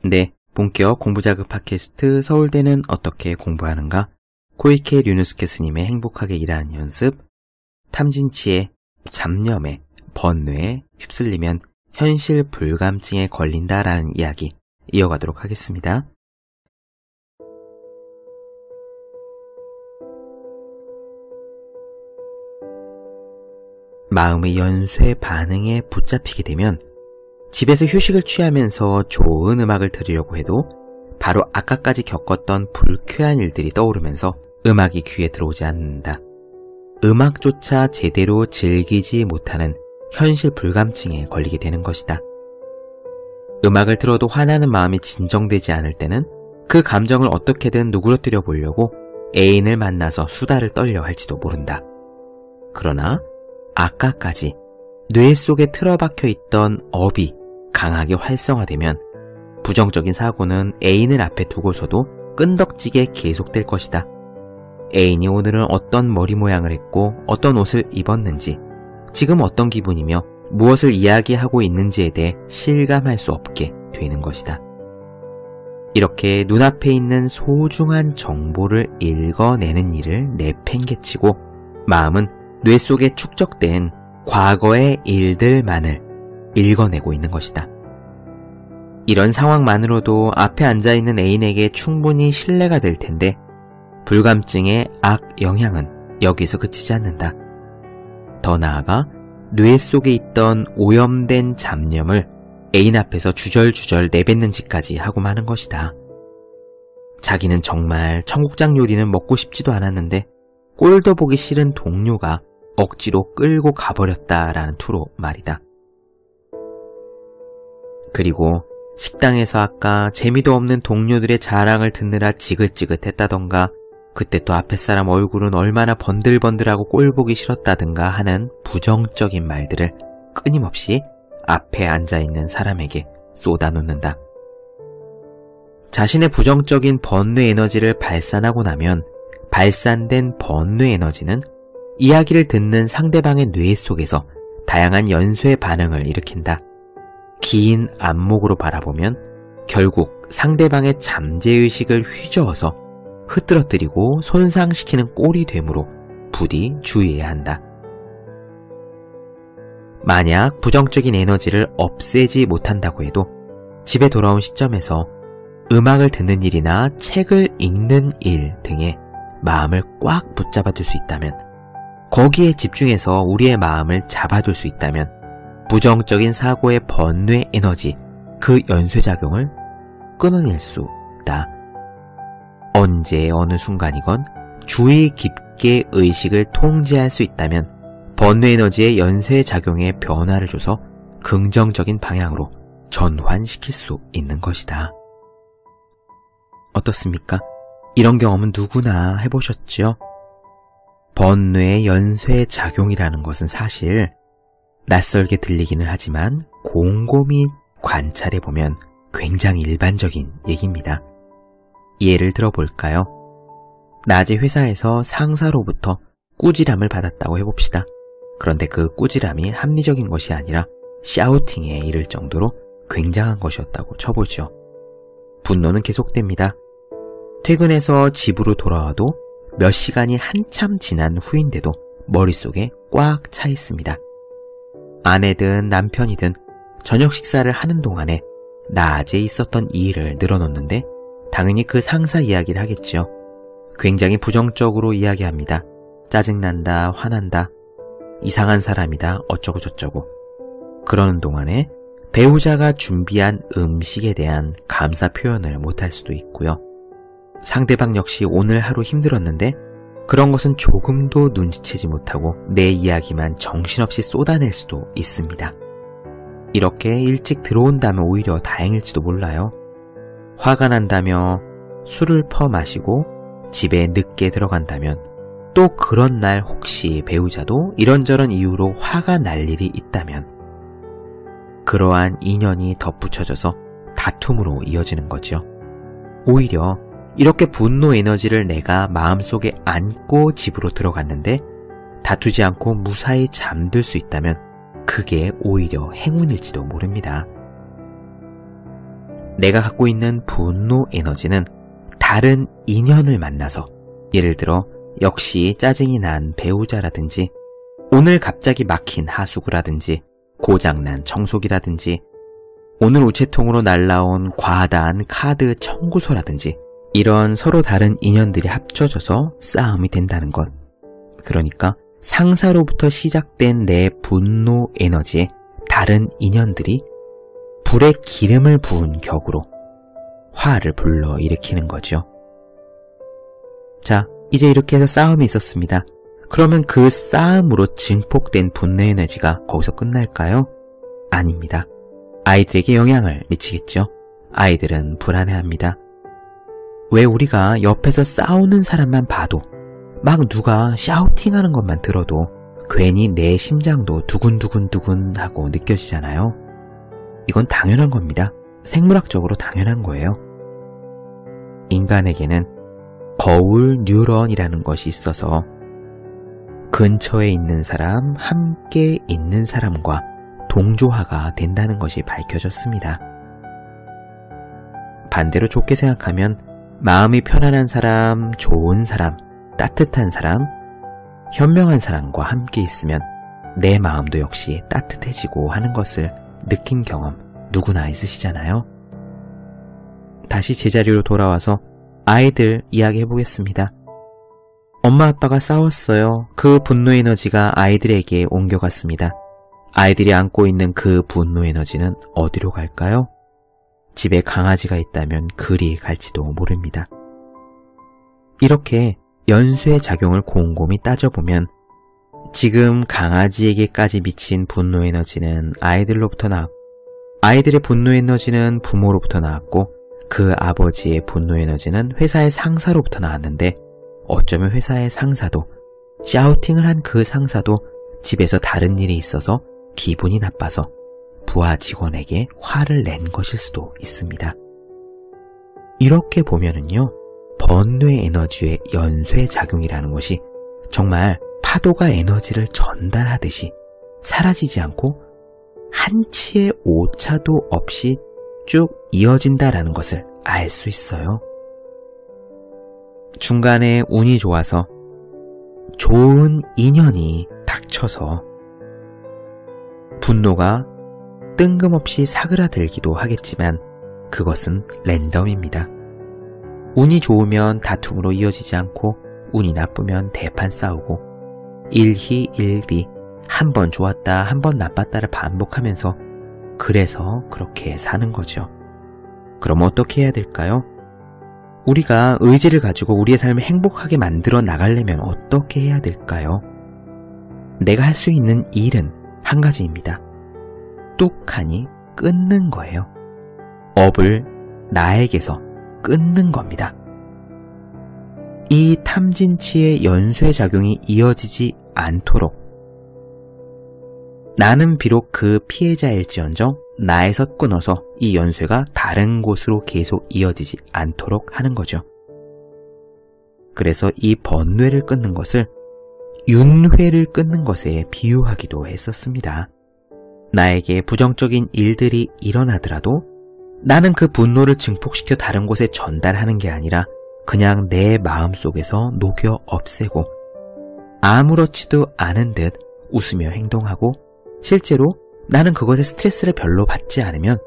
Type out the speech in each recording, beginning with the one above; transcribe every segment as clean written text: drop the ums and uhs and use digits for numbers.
네, 본격 공부자극 팟캐스트 서울대는 어떻게 공부하는가? 코이케 류누스케 스님의 행복하게 일하는 연습, 탐진치의 잡념에, 번뇌에 휩쓸리면 현실 불감증에 걸린다라는 이야기 이어가도록 하겠습니다. 마음의 연쇄 반응에 붙잡히게 되면 집에서 휴식을 취하면서 좋은 음악을 들으려고 해도 바로 아까까지 겪었던 불쾌한 일들이 떠오르면서 음악이 귀에 들어오지 않는다. 음악조차 제대로 즐기지 못하는 현실 불감증에 걸리게 되는 것이다. 음악을 들어도 화나는 마음이 진정되지 않을 때는 그 감정을 어떻게든 누그러뜨려 보려고 애인을 만나서 수다를 떨려 할지도 모른다. 그러나 아까까지 뇌 속에 틀어박혀 있던 업이 강하게 활성화되면 부정적인 사고는 애인을 앞에 두고서도 끈덕지게 계속될 것이다. 애인이 오늘은 어떤 머리 모양을 했고 어떤 옷을 입었는지, 지금 어떤 기분이며 무엇을 이야기하고 있는지에 대해 실감할 수 없게 되는 것이다. 이렇게 눈앞에 있는 소중한 정보를 읽어내는 일을 내팽개치고 마음은 뇌 속에 축적된 과거의 일들만을 읽어내고 있는 것이다. 이런 상황만으로도 앞에 앉아있는 애인에게 충분히 신뢰가 될 텐데 불감증의 악 영향은 여기서 그치지 않는다. 더 나아가 뇌 속에 있던 오염된 잡념을 애인 앞에서 주절주절 내뱉는 짓까지 하고 마는 것이다. 자기는 정말 청국장 요리는 먹고 싶지도 않았는데 꼴도 보기 싫은 동료가 억지로 끌고 가버렸다라는 투로 말이다. 그리고 식당에서 아까 재미도 없는 동료들의 자랑을 듣느라 지긋지긋했다던가, 그때 또 앞에 사람 얼굴은 얼마나 번들번들하고 꼴보기 싫었다든가 하는 부정적인 말들을 끊임없이 앞에 앉아있는 사람에게 쏟아놓는다. 자신의 부정적인 번뇌 에너지를 발산하고 나면 발산된 번뇌 에너지는 이야기를 듣는 상대방의 뇌 속에서 다양한 연쇄 반응을 일으킨다. 긴 안목으로 바라보면 결국 상대방의 잠재의식을 휘저어서 흐트러뜨리고 손상시키는 꼴이 되므로 부디 주의해야 한다. 만약 부정적인 에너지를 없애지 못한다고 해도 집에 돌아온 시점에서 음악을 듣는 일이나 책을 읽는 일 등에 마음을 꽉 붙잡아둘 수 있다면, 거기에 집중해서 우리의 마음을 잡아둘 수 있다면 부정적인 사고의 번뇌 에너지, 그 연쇄작용을 끊어낼 수 있다. 언제 어느 순간이건 주의 깊게 의식을 통제할 수 있다면 번뇌 에너지의 연쇄작용에 변화를 줘서 긍정적인 방향으로 전환시킬 수 있는 것이다. 어떻습니까? 이런 경험은 누구나 해보셨죠? 번뇌의 연쇄작용이라는 것은 사실 낯설게 들리기는 하지만 곰곰이 관찰해보면 굉장히 일반적인 얘기입니다. 예를 들어볼까요? 낮에 회사에서 상사로부터 꾸지람을 받았다고 해봅시다. 그런데 그 꾸지람이 합리적인 것이 아니라 샤우팅에 이를 정도로 굉장한 것이었다고 쳐보죠. 분노는 계속됩니다. 퇴근해서 집으로 돌아와도 몇 시간이 한참 지난 후인데도 머릿속에 꽉 차 있습니다. 아내든 남편이든 저녁 식사를 하는 동안에 낮에 있었던 이 일을 늘어놓는데 당연히 그 상사 이야기를 하겠죠. 굉장히 부정적으로 이야기합니다. 짜증난다, 화난다, 이상한 사람이다, 어쩌고 저쩌고. 그러는 동안에 배우자가 준비한 음식에 대한 감사 표현을 못할 수도 있고요. 상대방 역시 오늘 하루 힘들었는데 그런 것은 조금도 눈치채지 못하고 내 이야기만 정신없이 쏟아낼 수도 있습니다. 이렇게 일찍 들어온다면 오히려 다행일지도 몰라요. 화가 난다며 술을 퍼 마시고 집에 늦게 들어간다면, 또 그런 날 혹시 배우자도 이런저런 이유로 화가 날 일이 있다면 그러한 인연이 덧붙여져서 다툼으로 이어지는 거죠. 오히려 이렇게 분노 에너지를 내가 마음속에 안고 집으로 들어갔는데 다투지 않고 무사히 잠들 수 있다면 그게 오히려 행운일지도 모릅니다. 내가 갖고 있는 분노 에너지는 다른 인연을 만나서, 예를 들어 역시 짜증이 난 배우자라든지, 오늘 갑자기 막힌 하수구라든지, 고장난 청소기라든지, 오늘 우체통으로 날라온 과다한 카드 청구서라든지, 이런 서로 다른 인연들이 합쳐져서 싸움이 된다는 것. 그러니까 상사로부터 시작된 내 분노 에너지에 다른 인연들이 불에 기름을 부은 격으로 화를 불러일으키는 거죠. 자, 이제 이렇게 해서 싸움이 있었습니다. 그러면 그 싸움으로 증폭된 분노 에너지가 거기서 끝날까요? 아닙니다. 아이들에게 영향을 미치겠죠. 아이들은 불안해합니다. 왜 우리가 옆에서 싸우는 사람만 봐도, 막 누가 샤우팅하는 것만 들어도 괜히 내 심장도 두근두근두근 하고 느껴지잖아요. 이건 당연한 겁니다. 생물학적으로 당연한 거예요. 인간에게는 거울 뉴런이라는 것이 있어서 근처에 있는 사람, 함께 있는 사람과 동조화가 된다는 것이 밝혀졌습니다. 반대로 좋게 생각하면 마음이 편안한 사람, 좋은 사람, 따뜻한 사람, 현명한 사람과 함께 있으면 내 마음도 역시 따뜻해지고 하는 것을 느낀 경험 누구나 있으시잖아요. 다시 제자리로 돌아와서 아이들 이야기해 보겠습니다. 엄마 아빠가 싸웠어요. 그 분노 에너지가 아이들에게 옮겨갔습니다. 아이들이 안고 있는 그 분노 에너지는 어디로 갈까요? 집에 강아지가 있다면 그리 갈지도 모릅니다. 이렇게 연쇄 작용을 곰곰이 따져보면 지금 강아지에게까지 미친 분노 에너지는 아이들로부터 나왔고, 아이들의 분노 에너지는 부모로부터 나왔고, 그 아버지의 분노 에너지는 회사의 상사로부터 나왔는데, 어쩌면 회사의 상사도, 샤우팅을 한 그 상사도 집에서 다른 일이 있어서 기분이 나빠서 부하 직원에게 화를 낸 것일 수도 있습니다. 이렇게 보면은요, 번뇌 에너지의 연쇄 작용이라는 것이 정말 파도가 에너지를 전달하듯이 사라지지 않고 한치의 오차도 없이 쭉 이어진다라는 것을 알 수 있어요. 중간에 운이 좋아서 좋은 인연이 닥쳐서 분노가 뜬금없이 사그라들기도 하겠지만 그것은 랜덤입니다. 운이 좋으면 다툼으로 이어지지 않고 운이 나쁘면 대판 싸우고 일희일비, 한 번 좋았다 한 번 나빴다를 반복하면서 그래서 그렇게 사는 거죠. 그럼 어떻게 해야 될까요? 우리가 의지를 가지고 우리의 삶을 행복하게 만들어 나가려면 어떻게 해야 될까요? 내가 할 수 있는 일은 한 가지입니다. 뚝하니 끊는 거예요. 업을 나에게서 끊는 겁니다. 이 탐진치의 연쇄작용이 이어지지 않도록 나는 비록 그 피해자일지언정 나에서 끊어서 이 연쇄가 다른 곳으로 계속 이어지지 않도록 하는 거죠. 그래서 이 번뇌를 끊는 것을 윤회를 끊는 것에 비유하기도 했었습니다. 나에게 부정적인 일들이 일어나더라도 나는 그 분노를 증폭시켜 다른 곳에 전달하는 게 아니라 그냥 내 마음속에서 녹여 없애고 아무렇지도 않은 듯 웃으며 행동하고 실제로 나는 그것에 스트레스를 별로 받지 않으면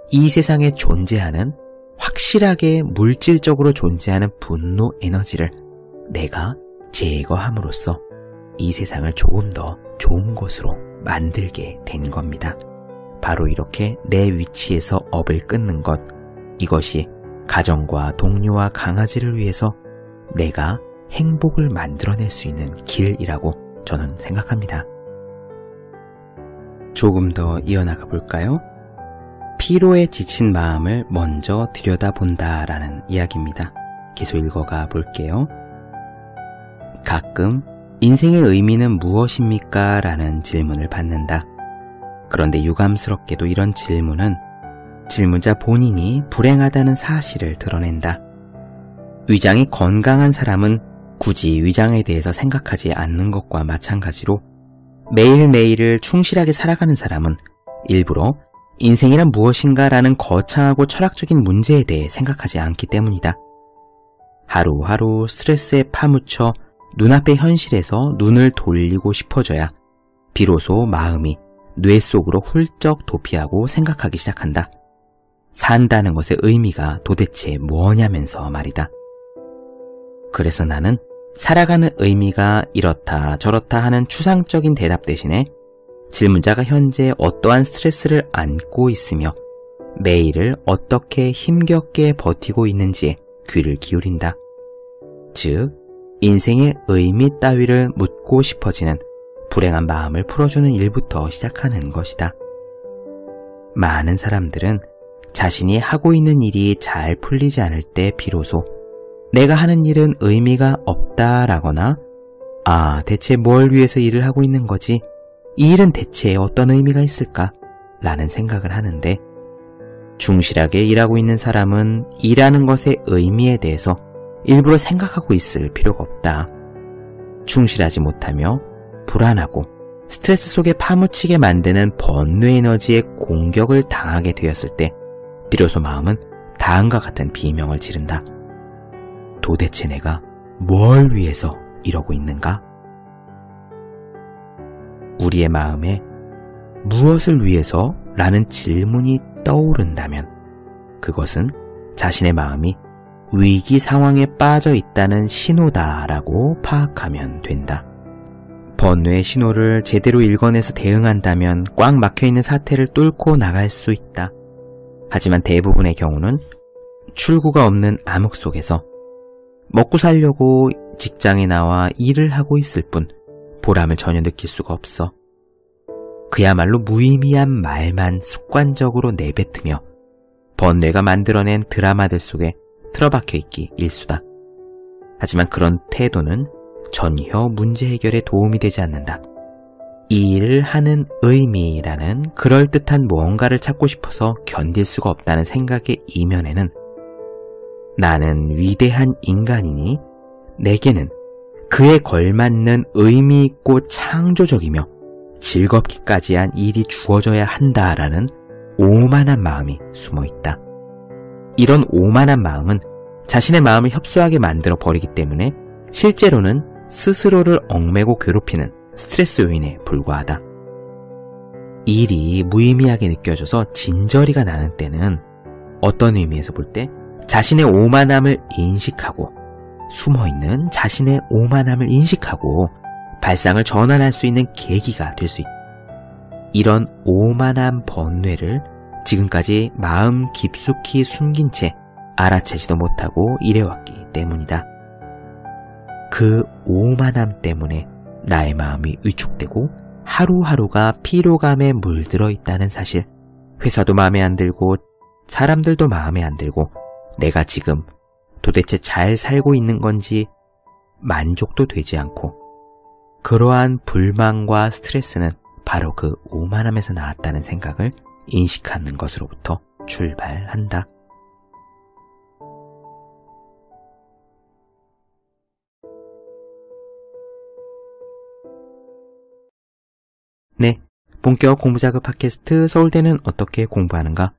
이 세상에 존재하는 확실하게 물질적으로 존재하는 분노 에너지를 내가 제거함으로써 이 세상을 조금 더 좋은 곳으로 만들게 된 겁니다. 바로 이렇게 내 위치에서 업을 끊는 것, 이것이 가정과 동료와 강아지를 위해서 내가 행복을 만들어낼 수 있는 길이라고 저는 생각합니다. 조금 더 이어나가 볼까요? 피로에 지친 마음을 먼저 들여다본다라는 이야기입니다. 계속 읽어가 볼게요. 가끔 인생의 의미는 무엇입니까? 라는 질문을 받는다. 그런데 유감스럽게도 이런 질문은 질문자 본인이 불행하다는 사실을 드러낸다. 위장이 건강한 사람은 굳이 위장에 대해서 생각하지 않는 것과 마찬가지로 매일매일을 충실하게 살아가는 사람은 일부러 인생이란 무엇인가라는 거창하고 철학적인 문제에 대해 생각하지 않기 때문이다. 하루하루 스트레스에 파묻혀 눈앞의 현실에서 눈을 돌리고 싶어져야 비로소 마음이 뇌 속으로 훌쩍 도피하고 생각하기 시작한다. 산다는 것의 의미가 도대체 뭐냐면서 말이다. 그래서 나는 살아가는 의미가 이렇다 저렇다 하는 추상적인 대답 대신에 질문자가 현재 어떠한 스트레스를 안고 있으며 매일을 어떻게 힘겹게 버티고 있는지에 귀를 기울인다. 즉, 인생의 의미 따위를 묻고 싶어지는 불행한 마음을 풀어주는 일부터 시작하는 것이다. 많은 사람들은 자신이 하고 있는 일이 잘 풀리지 않을 때 비로소 내가 하는 일은 의미가 없다라거나 대체 뭘 위해서 일을 하고 있는 거지? 이 일은 대체 어떤 의미가 있을까? 라는 생각을 하는데 충실하게 일하고 있는 사람은 일하는 것의 의미에 대해서 일부러 생각하고 있을 필요가 없다. 충실하지 못하며 불안하고 스트레스 속에 파묻히게 만드는 번뇌 에너지의 공격을 당하게 되었을 때 비로소 마음은 다음과 같은 비명을 지른다. 도대체 내가 뭘 위해서 이러고 있는가? 우리의 마음에 무엇을 위해서? 라는 질문이 떠오른다면 그것은 자신의 마음이 위기 상황에 빠져 있다는 신호다라고 파악하면 된다. 번뇌의 신호를 제대로 읽어내서 대응한다면 꽉 막혀있는 사태를 뚫고 나갈 수 있다. 하지만 대부분의 경우는 출구가 없는 암흑 속에서 먹고 살려고 직장에 나와 일을 하고 있을 뿐 보람을 전혀 느낄 수가 없어. 그야말로 무의미한 말만 습관적으로 내뱉으며 번뇌가 만들어낸 드라마들 속에 틀어박혀 있기 일수다. 하지만 그런 태도는 전혀 문제 해결에 도움이 되지 않는다. 이 일을 하는 의미라는 그럴듯한 무언가를 찾고 싶어서 견딜 수가 없다는 생각의 이면에는 나는 위대한 인간이니 내게는 그에 걸맞는 의미 있고 창조적이며 즐겁기까지 한 일이 주어져야 한다라는 오만한 마음이 숨어있다. 이런 오만한 마음은 자신의 마음을 협소하게 만들어 버리기 때문에 실제로는 스스로를 얽매고 괴롭히는 스트레스 요인에 불과하다. 일이 무의미하게 느껴져서 진저리가 나는 때는 어떤 의미에서 볼 때 자신의 오만함을 인식하고 숨어있는 자신의 오만함을 인식하고 발상을 전환할 수 있는 계기가 될 수 있다. 이런 오만한 번뇌를 지금까지 마음 깊숙이 숨긴 채 알아채지도 못하고 일해왔기 때문이다. 그 오만함 때문에 나의 마음이 위축되고 하루하루가 피로감에 물들어 있다는 사실, 회사도 마음에 안 들고 사람들도 마음에 안 들고 내가 지금 도대체 잘 살고 있는 건지 만족도 되지 않고 그러한 불만과 스트레스는 바로 그 오만함에서 나왔다는 생각을 인식하는 것으로부터 출발한다. 네, 본격 공부자극 팟캐스트 서울대는 어떻게 공부하는가?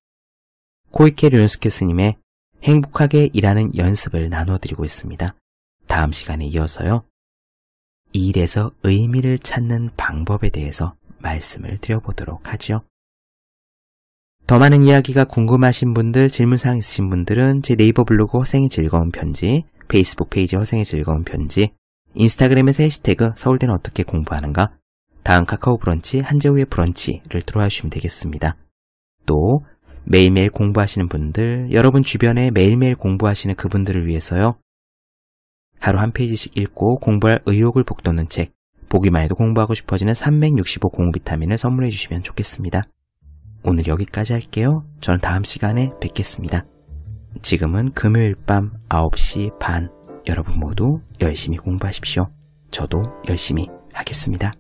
코이케 류노스케 스님의 행복하게 일하는 연습을 나눠드리고 있습니다. 다음 시간에 이어서요. 일에서 의미를 찾는 방법에 대해서 말씀을 드려보도록 하죠. 더 많은 이야기가 궁금하신 분들, 질문사항 있으신 분들은 제 네이버 블로그 허생의 즐거운 편지, 페이스북 페이지 허생의 즐거운 편지, 인스타그램에서 해시태그 서울대는 어떻게 공부하는가, 다음 카카오 브런치 한재우의 브런치를 들어와 주시면 되겠습니다. 또 매일매일 공부하시는 분들, 여러분 주변에 매일매일 공부하시는 그분들을 위해서요. 하루 한 페이지씩 읽고 공부할 의욕을 북돋는 책, 보기만 해도 공부하고 싶어지는 365 공부 비타민을 선물해 주시면 좋겠습니다. 오늘 여기까지 할게요. 저는 다음 시간에 뵙겠습니다. 지금은 금요일 밤 9시 반, 여러분 모두 열심히 공부하십시오. 저도 열심히 하겠습니다.